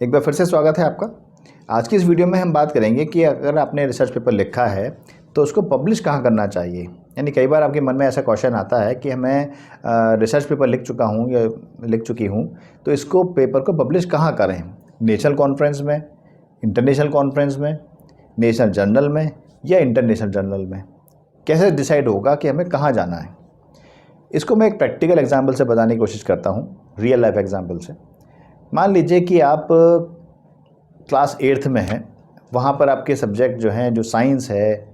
एक बार फिर से स्वागत है आपका। आज की इस वीडियो में हम बात करेंगे कि अगर आपने रिसर्च पेपर लिखा है तो उसको पब्लिश कहाँ करना चाहिए। यानी कई बार आपके मन में ऐसा क्वेश्चन आता है कि मैं रिसर्च पेपर लिख चुका हूँ या लिख चुकी हूँ, तो इसको पेपर को पब्लिश कहाँ करें, नेशनल कॉन्फ्रेंस में, इंटरनेशनल कॉन्फ्रेंस में, नेशनल जर्नल में या इंटरनेशनल जर्नल में। कैसे डिसाइड होगा कि हमें कहाँ जाना है। इसको मैं एक प्रैक्टिकल एग्जाम्पल से बताने की कोशिश करता हूँ, रियल लाइफ एग्जाम्पल से। मान लीजिए कि आप क्लास 8th में हैं, वहाँ पर आपके सब्जेक्ट जो हैं, जो साइंस है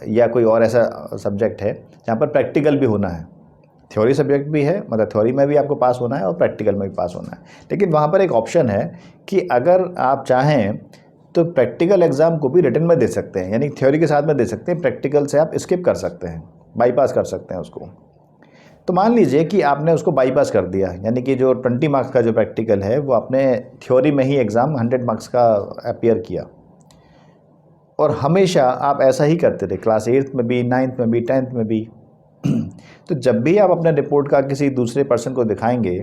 या कोई और ऐसा सब्जेक्ट है जहाँ पर प्रैक्टिकल भी होना है। थ्योरी सब्जेक्ट भी है, मतलब थ्योरी में भी आपको पास होना है और प्रैक्टिकल में भी पास होना है। लेकिन वहाँ पर एक ऑप्शन है कि अगर आप चाहें तो प्रैक्टिकल एग्ज़ाम को भी रिटन में दे सकते हैं, यानी थ्योरी के साथ में दे सकते हैं, प्रैक्टिकल से आप स्किप कर सकते हैं, बाईपास कर सकते हैं उसको। तो मान लीजिए कि आपने उसको बाईपास कर दिया, यानी कि जो 20 मार्क्स का जो प्रैक्टिकल है वो आपने थ्योरी में ही एग्ज़ाम 100 मार्क्स का अपीयर किया, और हमेशा आप ऐसा ही करते थे, क्लास 8th में भी, 9th में भी, 10th में भी। तो जब भी आप अपने रिपोर्ट का किसी दूसरे पर्सन को दिखाएंगे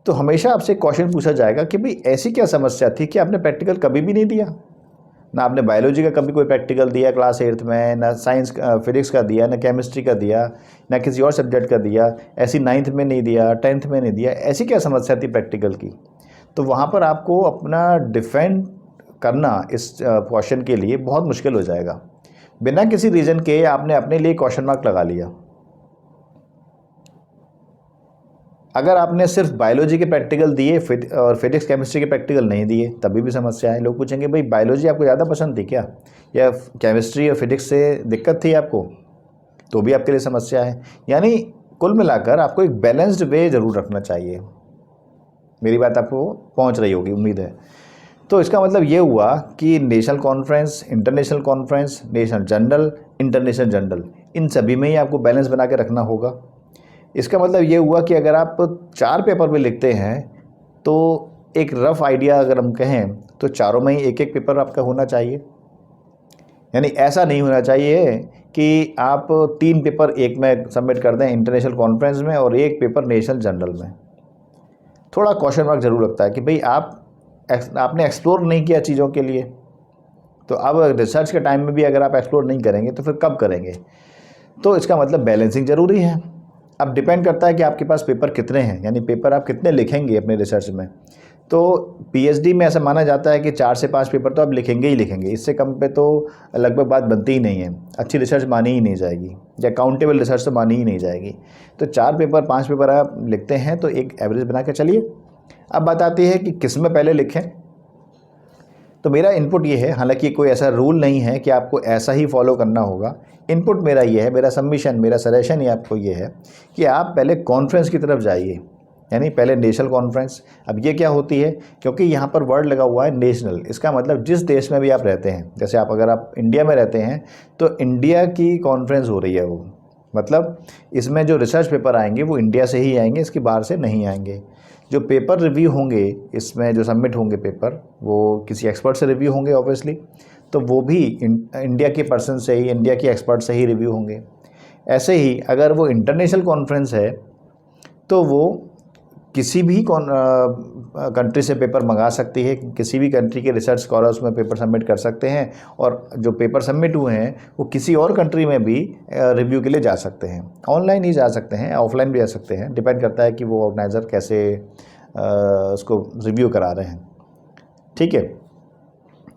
तो हमेशा आपसे क्वेश्चन पूछा जाएगा कि भाई ऐसी क्या समस्या थी कि आपने प्रैक्टिकल कभी भी नहीं दिया। ना आपने बायोलॉजी का कभी कोई प्रैक्टिकल दिया क्लास 8th में, ना साइंस फिजिक्स का दिया, ना केमिस्ट्री का दिया, ना किसी और सब्जेक्ट का दिया, ऐसी 9th में नहीं दिया, 10th में नहीं दिया। ऐसी क्या समस्या थी प्रैक्टिकल की। तो वहाँ पर आपको अपना डिफेंड करना इस क्वेश्चन के लिए बहुत मुश्किल हो जाएगा। बिना किसी रीज़न के आपने अपने लिए क्वेश्चन मार्क लगा लिया। अगर आपने सिर्फ बायोलॉजी के प्रैक्टिकल दिए और फिजिक्स केमिस्ट्री के प्रैक्टिकल नहीं दिए, तभी भी समस्या है। लोग पूछेंगे भाई बायोलॉजी आपको ज़्यादा पसंद थी क्या, या केमिस्ट्री और फिजिक्स से दिक्कत थी आपको, तो भी आपके लिए समस्या है। यानी कुल मिलाकर आपको एक बैलेंस्ड वे ज़रूर रखना चाहिए। मेरी बात आपको पहुंच रही होगी, उम्मीद है। तो इसका मतलब ये हुआ कि national conference, international conference, national journal, international journal, इन सभी में ही आपको बैलेंस बना के रखना होगा। इसका मतलब ये हुआ कि अगर आप 4 पेपर भी लिखते हैं तो एक रफ़ आइडिया अगर हम कहें तो चारों में ही एक एक पेपर आपका होना चाहिए। यानी ऐसा नहीं होना चाहिए कि आप 3 पेपर एक में सबमिट कर दें इंटरनेशनल कॉन्फ्रेंस में और एक पेपर नेशनल जर्नल में। थोड़ा क्वेश्चन मार्क ज़रूर लगता है कि भाई आपने एक्सप्लोर नहीं किया चीज़ों के लिए। तो अब रिसर्च के टाइम में भी अगर आप एक्सप्लोर नहीं करेंगे तो फिर कब करेंगे। तो इसका मतलब बैलेंसिंग ज़रूरी है। अब डिपेंड करता है कि आपके पास पेपर कितने हैं, यानी पेपर आप कितने लिखेंगे अपने रिसर्च में। तो पीएचडी में ऐसा माना जाता है कि 4 से 5 पेपर तो आप लिखेंगे ही लिखेंगे, इससे कम पे तो लगभग बात बनती ही नहीं है, अच्छी रिसर्च मानी ही नहीं जाएगी या काउंटेबल रिसर्च तो मानी ही नहीं जाएगी। तो 4 पेपर 5 पेपर आप लिखते हैं तो एक एवरेज बना के चलिए। अब बात आती है कि किस में पहले लिखें। तो मेरा इनपुट ये है, हालांकि कोई ऐसा रूल नहीं है कि आपको ऐसा ही फॉलो करना होगा। इनपुट मेरा ये है, मेरा सबमिशन, मेरा सजेशन ये आपको ये है कि आप पहले कॉन्फ्रेंस की तरफ जाइए, यानी पहले नेशनल कॉन्फ्रेंस। अब ये क्या होती है, क्योंकि यहाँ पर वर्ड लगा हुआ है नेशनल, इसका मतलब जिस देश में भी आप रहते हैं, जैसे अगर आप इंडिया में रहते हैं तो इंडिया की कॉन्फ्रेंस हो रही है वो, मतलब इसमें जो रिसर्च पेपर आएंगे वो इंडिया से ही आएंगे, इसके बाहर से नहीं आएंगे। जो पेपर रिव्यू होंगे इसमें जो सबमिट होंगे पेपर, वो किसी एक्सपर्ट से रिव्यू होंगे ऑब्वियसली, तो वो भी इंडिया के पर्सन से ही, इंडिया के एक्सपर्ट से ही रिव्यू होंगे। ऐसे ही अगर वो इंटरनेशनल कॉन्फ्रेंस है तो वो किसी भी कंट्री से पेपर मंगा सकती है, किसी भी कंट्री के रिसर्च स्कॉलर्स में पेपर सबमिट कर सकते हैं, और जो पेपर सबमिट हुए हैं वो किसी और कंट्री में भी रिव्यू के लिए जा सकते हैं। ऑनलाइन ही जा सकते हैं, ऑफलाइन भी जा सकते हैं, डिपेंड करता है कि वो ऑर्गेनाइज़र कैसे उसको रिव्यू करा रहे हैं। ठीक है,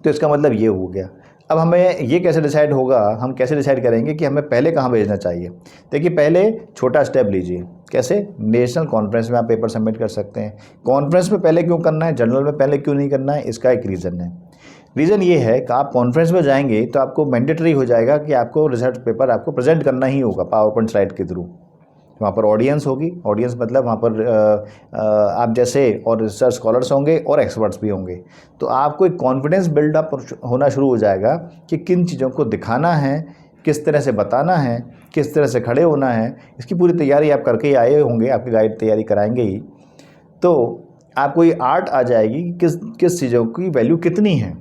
तो इसका मतलब ये हो गया। अब हमें ये कैसे डिसाइड होगा, हम कैसे डिसाइड करेंगे कि हमें पहले कहाँ भेजना चाहिए। देखिए, पहले छोटा स्टेप लीजिए। कैसे? नेशनल कॉन्फ्रेंस में आप पेपर सबमिट कर सकते हैं। कॉन्फ्रेंस में पहले क्यों करना है, जनरल में पहले क्यों नहीं करना है, इसका एक रीज़न है। रीज़न ये है कि आप कॉन्फ्रेंस में जाएंगे तो आपको मैंडेटरी हो जाएगा कि आपको रिसर्च पेपर आपको प्रेजेंट करना ही होगा पावर पॉइंट स्लाइड के थ्रू। वहाँ पर ऑडियंस होगी, ऑडियंस मतलब वहाँ पर आप जैसे और रिसर्च स्कॉलर्स होंगे और एक्सपर्ट्स भी होंगे। तो आपको एक कॉन्फिडेंस बिल्डअप होना शुरू हो जाएगा कि किन चीज़ों को दिखाना है, किस तरह से बताना है, किस तरह से खड़े होना है। इसकी पूरी तैयारी आप करके ही आए होंगे, आपके गाइड तैयारी कराएंगे ही। तो आपको ये आर्ट आ जाएगी कि किस चीज़ों की वैल्यू कितनी है।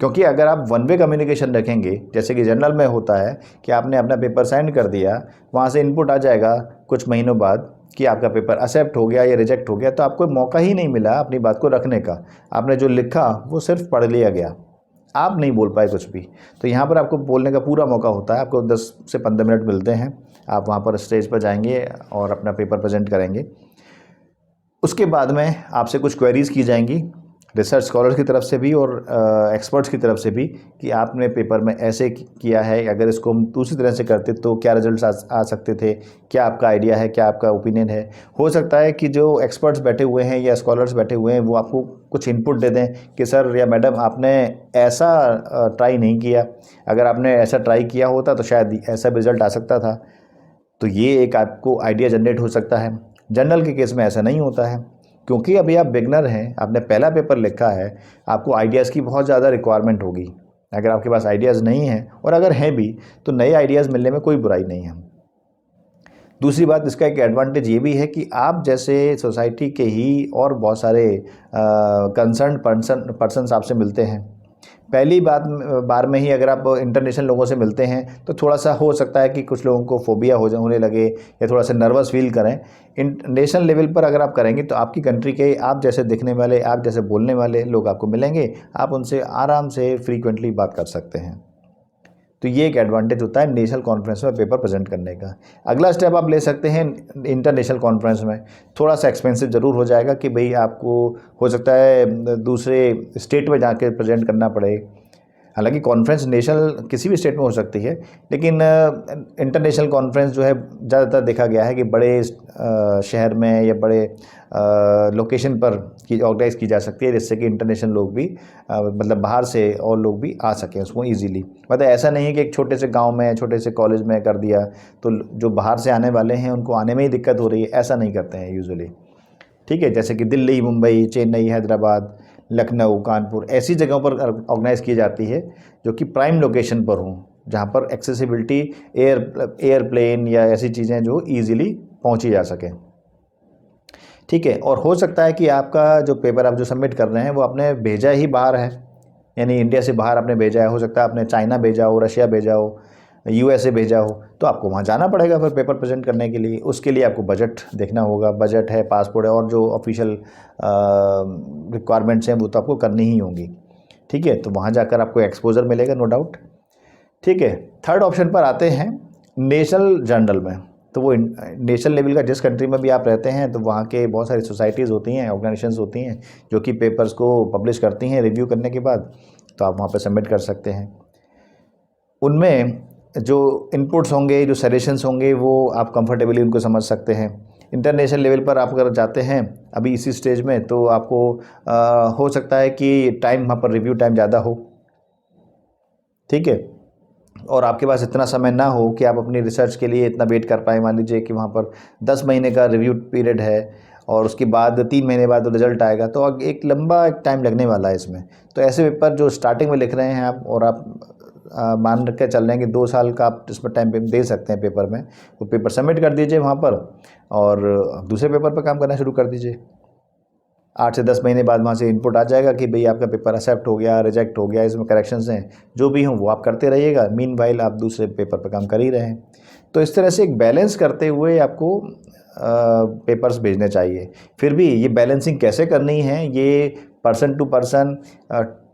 क्योंकि अगर आप वन वे कम्युनिकेशन रखेंगे, जैसे कि जनरल में होता है कि आपने अपना पेपर सेंड कर दिया, वहाँ से इनपुट आ जाएगा कुछ महीनों बाद कि आपका पेपर एक्सेप्ट हो गया या रिजेक्ट हो गया, तो आपको मौका ही नहीं मिला अपनी बात को रखने का। आपने जो लिखा वो सिर्फ पढ़ लिया गया, आप नहीं बोल पाए कुछ भी। तो यहाँ पर आपको बोलने का पूरा मौका होता है। आपको 10 से 15 मिनट मिलते हैं, आप वहाँ पर स्टेज पर जाएंगे और अपना पेपर प्रेजेंट करेंगे। उसके बाद में आपसे कुछ क्वेरीज़ की जाएंगी रिसर्च स्कॉलर्स की तरफ से भी और एक्सपर्ट्स की तरफ से भी कि आपने पेपर में ऐसे किया है, अगर इसको हम दूसरी तरह से करते तो क्या रिजल्ट्स आ सकते थे, क्या आपका आइडिया है, क्या आपका ओपिनियन है। हो सकता है कि जो एक्सपर्ट्स बैठे हुए हैं या स्कॉलर्स बैठे हुए हैं वो आपको कुछ इनपुट दे दें कि सर या मैडम आपने ऐसा ट्राई नहीं किया, अगर आपने ऐसा ट्राई किया होता तो शायद ऐसा रिजल्ट आ सकता था। तो ये एक आपको आइडिया जनरेट हो सकता है। जनरल के केस में ऐसा नहीं होता है, क्योंकि अभी आप बिगनर हैं, आपने पहला पेपर लिखा है, आपको आइडियाज़ की बहुत ज़्यादा रिक्वायरमेंट होगी। अगर आपके पास आइडियाज़ नहीं हैं, और अगर हैं भी तो नए आइडियाज़ मिलने में कोई बुराई नहीं है। दूसरी बात, इसका एक एडवांटेज ये भी है कि आप जैसे सोसाइटी के ही और बहुत सारे कंसर्न पर्सन्स आपसे मिलते हैं। पहली बार में ही अगर आप इंटरनेशनल लोगों से मिलते हैं तो थोड़ा सा हो सकता है कि कुछ लोगों को फोबिया होने लगे या थोड़ा सा नर्वस फील करें। इंटरनेशनल लेवल पर अगर आप करेंगे तो आपकी कंट्री के आप जैसे दिखने वाले, आप जैसे बोलने वाले लोग आपको मिलेंगे, आप उनसे आराम से फ्रीक्वेंटली बात कर सकते हैं। तो ये एक एडवांटेज होता है नेशनल कॉन्फ्रेंस में पेपर प्रेजेंट करने का। अगला स्टेप आप ले सकते हैं इंटरनेशनल कॉन्फ्रेंस में। थोड़ा सा एक्सपेंसिव ज़रूर हो जाएगा कि भाई आपको हो सकता है दूसरे स्टेट में जाके प्रेजेंट करना पड़े। हालांकि कॉन्फ्रेंस नेशनल किसी भी स्टेट में हो सकती है, लेकिन इंटरनेशनल कॉन्फ्रेंस जो है ज़्यादातर देखा गया है कि बड़े शहर में या बड़े लोकेशन पर ऑर्गेनाइज़ की जा सकती है, जिससे कि इंटरनेशनल लोग भी मतलब बाहर से और लोग भी आ सकें उसको ईजीली। मतलब ऐसा नहीं है कि एक छोटे से गांव में, छोटे से कॉलेज में कर दिया तो जो बाहर से आने वाले हैं उनको आने में ही दिक्कत हो रही है, ऐसा नहीं करते हैं यूजुअली। ठीक है, जैसे कि दिल्ली, मुंबई, चेन्नई, हैदराबाद, लखनऊ, कानपुर, ऐसी जगहों पर ऑर्गेनाइज़ की जाती है जो कि प्राइम लोकेशन पर हों, जहाँ पर एक्सेसिबिलिटी एयरप्लेन या ऐसी चीज़ें जो ईज़िली पहुँची जा सकें। ठीक है, और हो सकता है कि आपका जो पेपर आप जो सबमिट कर रहे हैं वो आपने भेजा ही बाहर है, यानी इंडिया से बाहर आपने भेजा है। हो सकता है आपने चाइना भेजा हो, रशिया भेजा हो, यूएसए भेजा हो, तो आपको वहाँ जाना पड़ेगा फिर पेपर प्रेजेंट करने के लिए। उसके लिए आपको बजट देखना होगा, बजट है, पासपोर्ट है, और जो ऑफिशियल रिक्वायरमेंट्स हैं वो तो आपको करनी ही होंगी। ठीक है, तो वहाँ जाकर आपको एक्सपोजर मिलेगा, नो डाउट। ठीक है, थर्ड ऑप्शन पर आते हैं नेशनल जर्नल में। तो वो नेशनल लेवल का, जिस कंट्री में भी आप रहते हैं तो वहाँ के बहुत सारी सोसाइटीज़ होती हैं, ऑर्गेनाइजेशंस होती हैं जो कि पेपर्स को पब्लिश करती हैं रिव्यू करने के बाद, तो आप वहाँ पर सबमिट कर सकते हैं। उनमें जो इनपुट्स होंगे, जो सजेशंस होंगे, वो आप कंफर्टेबली उनको समझ सकते हैं। इंटरनेशनल लेवल पर आप अगर जाते हैं अभी इसी स्टेज में, तो आपको हो सकता है कि टाइम वहाँ पर रिव्यू टाइम ज़्यादा हो। ठीक है, और आपके पास इतना समय ना हो कि आप अपनी रिसर्च के लिए इतना वेट कर पाए। मान लीजिए कि वहाँ पर 10 महीने का रिव्यू पीरियड है और उसके बाद 3 महीने बाद रिजल्ट आएगा, तो एक लंबा टाइम लगने वाला है इसमें। तो ऐसे पेपर जो स्टार्टिंग में लिख रहे हैं आप, और आप मान रख के चल रहे हैं कि 2 साल का आप इसमें टाइम दे सकते हैं पेपर में, तो पेपर सबमिट कर दीजिए वहाँ पर और दूसरे पेपर पर काम करना शुरू कर दीजिए। 8 से 10 महीने बाद वहाँ से इनपुट आ जाएगा कि भाई आपका पेपर एक्सेप्ट हो गया, रिजेक्ट हो गया, इसमें करेक्शंस हैं, जो भी हों वो आप करते रहिएगा। मीनवाइल आप दूसरे पेपर पर काम कर ही रहे हैं। तो इस तरह से एक बैलेंस करते हुए आपको पेपर्स भेजने चाहिए। फिर भी ये बैलेंसिंग कैसे करनी है, ये person to person,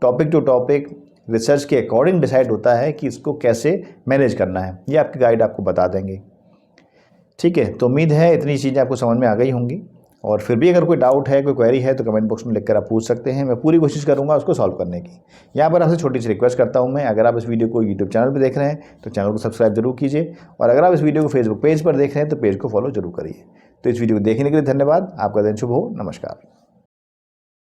topic to topic, research के अकॉर्डिंग डिसाइड होता है कि इसको कैसे मैनेज करना है। ये आपके गाइड आपको बता देंगे। ठीक है, तो उम्मीद है इतनी चीज़ें आपको समझ में आ गई होंगी, और फिर भी अगर कोई डाउट है, कोई क्वेरी है, तो कमेंट बॉक्स में लिखकर आप पूछ सकते हैं। मैं पूरी कोशिश करूंगा उसको सॉल्व करने की। यहाँ पर आपसे छोटी सी रिक्वेस्ट करता हूँ मैं, अगर आप इस वीडियो को यूट्यूब चैनल पर देख रहे हैं तो चैनल को सब्सक्राइब जरूर कीजिए, और अगर आप इस वीडियो को फेसबुक पेज पर देख रहे हैं तो पेज को फॉलो जरूर करिए। तो इस वीडियो को देखने के लिए धन्यवाद। आपका दिन शुभ हो। नमस्कार।